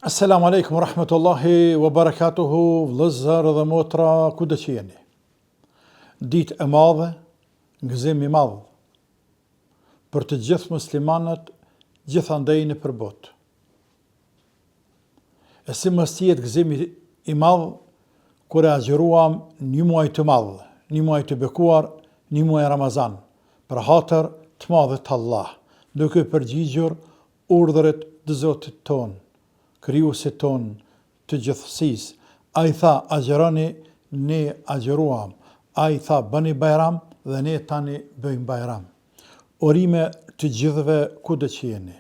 Assalamu alaikum rahmetullahi wa barakatuhu, vëllezër dhe motra, kudo që jeni. Ditë e madhe, gëzim i madh për të gjithë muslimanët gjithandej nëpër botë. E si mos jetë gëzim i madh kur e agjëruam një muaj të madh, një muaj të bekuar, një muaj Ramazan, për hatër të madhët Allah, duke përgjigjur urdhërit të Zotit ton, krijuesit ton të gjithësisë. Ai tha agjëroni, ne agjëruam. Ai tha bëni bajram dhe ne tani bëjmë bajram. Urime të gjithëve kudo që jeni,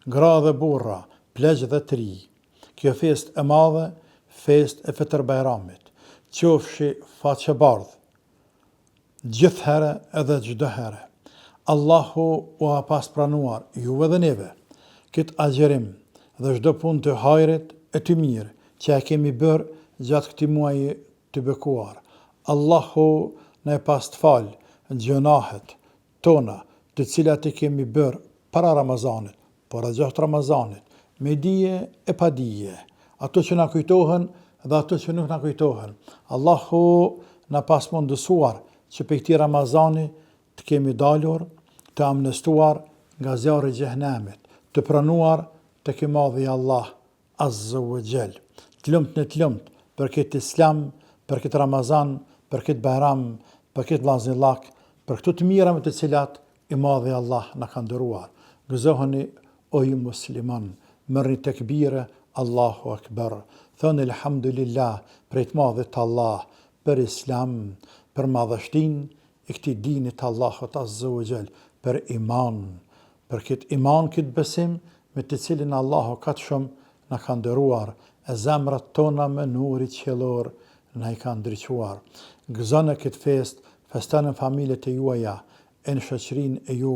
gra dhe burra, pleq dhe të ri. Kjo fest e madhe, fest e Fitr Bajramit, qofshi faqebardh, gjithherë edhe çdo herë. Allahu u ha pas pranuar juve dhe neve këtë agjërim dhe çdo punë të hajrit e të mirë që e kemi bërë gjatë këtij muaji të bekuar. Allahu na e pas të falë gjunahet tona, të cilat i kemi bërë para Ramazanit, para gjatë Ramazanit, me dije e pa dije, ato që na kujtohen dhe ato që nuk na kujtohen. Allahu na pas mundësuar që për këtij Ramazani të kemi dalur, të amnestuar nga zjarri i xhehenemit, të pranuar tek i madhi Allah Azza wa Jall. Të lumt për këtë Islam, për këtë Ramazan, për këtë Bajram, për këtë vllazëllak, për këto të mira me të cilat i madhi Allah na ka dhëruar. Gëzohuni o ju musliman, merrni tekbire, Allahu Akbar. Thoni elhamdulillah për të madhit Allah, për Islam, për madhështinë e këtij dini të Allahut Azza wa Jall, për iman, për këtë iman, këtë besim me të cilin Allahu ka të shumë na ka ndëruar, e zemrat tona me nuri qiellor na i ka ndriçuar. Gëzoni këtë fest, festoni në familjet e juaja, e në shoqërinë e ju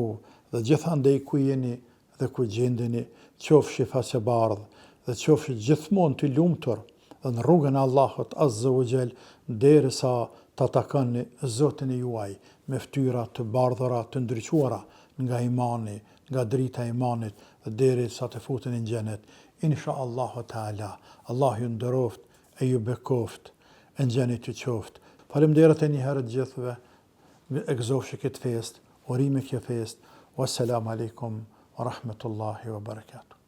dhe gjithandej ku jeni dhe ku gjendeni, qofshi faqebardh dhe qofshi gjithmonë të lumtur dhe në rrugën e Allahut Azza wa Jall, derisa ta takoni Zotin e juaj me fytyra të bardhura, të ndriçuara nga imani, nga drita e imanit, dhe derisa të futen në xhenet. Inshallahu Taala. Allah ju nderoft e ju bekoft, e në xhenet ju qoft. Faleminderit e një herë të gjithëve, e gëzofshi këtë fest, urime kjo fest. Wassalamu alaikum wa rahmatullahi wa barakatuh.